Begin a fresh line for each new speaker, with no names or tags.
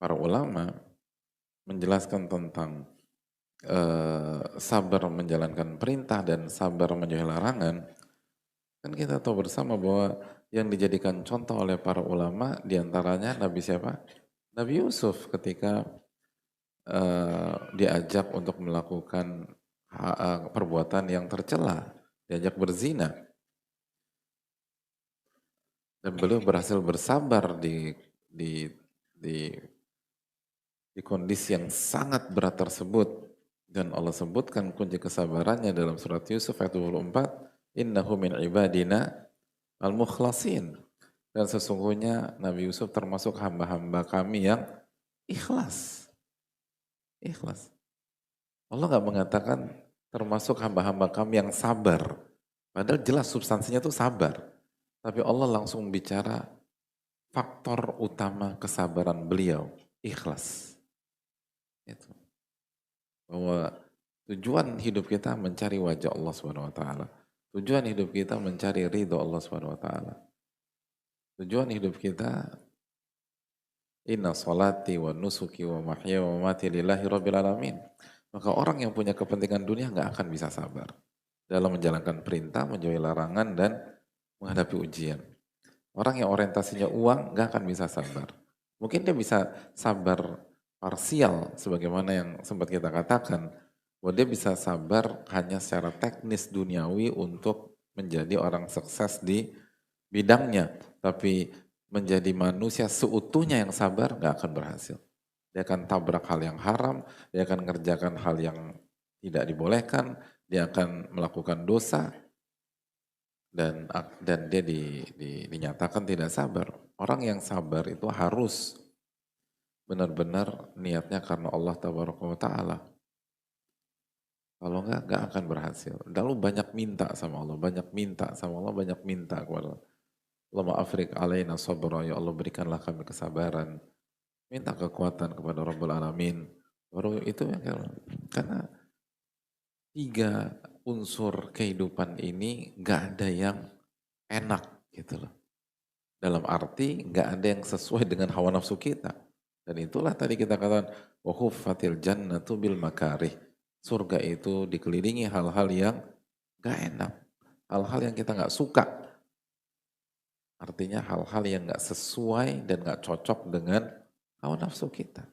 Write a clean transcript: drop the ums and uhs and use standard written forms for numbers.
para ulama menjelaskan tentang sabar menjalankan perintah dan sabar menjauhi larangan, kan kita tahu bersama bahwa yang dijadikan contoh oleh para ulama diantaranya Nabi siapa? Nabi Yusuf ketika diajak untuk melakukan perbuatan yang tercela, diajak berzina, dan beliau berhasil bersabar di di di kondisi yang sangat berat tersebut. Dan Allah sebutkan kunci kesabarannya dalam surat Yusuf ayat 24, innahu min ibadina al-mukhlasin. Dan sesungguhnya Nabi Yusuf termasuk hamba-hamba kami yang ikhlas. Ikhlas. Allah nggak mengatakan termasuk hamba-hamba kami yang sabar. Padahal jelas substansinya itu sabar. Tapi Allah langsung bicara faktor utama kesabaran beliau, ikhlas. Itu. Bahwa tujuan hidup kita mencari wajah Allah Subhanahu wa taala. Tujuan hidup kita mencari ridho Allah Subhanahu wa taala. Tujuan hidup kita inna salati wa nusuki wa mahya wa mati lillahi rabbil alamin. Maka orang yang punya kepentingan dunia nggak akan bisa sabar dalam menjalankan perintah, menjauhi larangan dan menghadapi ujian. Orang yang orientasinya uang nggak akan bisa sabar. Mungkin dia bisa sabar parsial sebagaimana yang sempat kita katakan, bahwa dia bisa sabar hanya secara teknis duniawi untuk menjadi orang sukses di bidangnya, tapi menjadi manusia seutuhnya yang sabar nggak akan berhasil. Dia akan tabrak hal yang haram, dia akan mengerjakan hal yang tidak dibolehkan, dia akan melakukan dosa, dan dia dinyatakan tidak sabar. Orang yang sabar itu harus benar-benar niatnya karena Allah Taala. Kalau enggak akan berhasil. Lalu banyak minta sama Allah, banyak minta sama Allah, banyak minta kepada Allah. Allahumma afrik alaina sabra, ya Allah berikanlah kami kesabaran. Minta kekuatan kepada Rabbul Alamin. Baru itu yang karena tiga unsur kehidupan ini gak ada yang enak gitu loh. Dalam arti gak ada yang sesuai dengan hawa nafsu kita. Dan itulah tadi kita katakan, wa huffatil jannatu bil makarih. Surga itu dikelilingi hal-hal yang gak enak. Hal-hal yang kita gak suka. Artinya hal-hal yang gak sesuai dan gak cocok dengan hawa nafsu kita.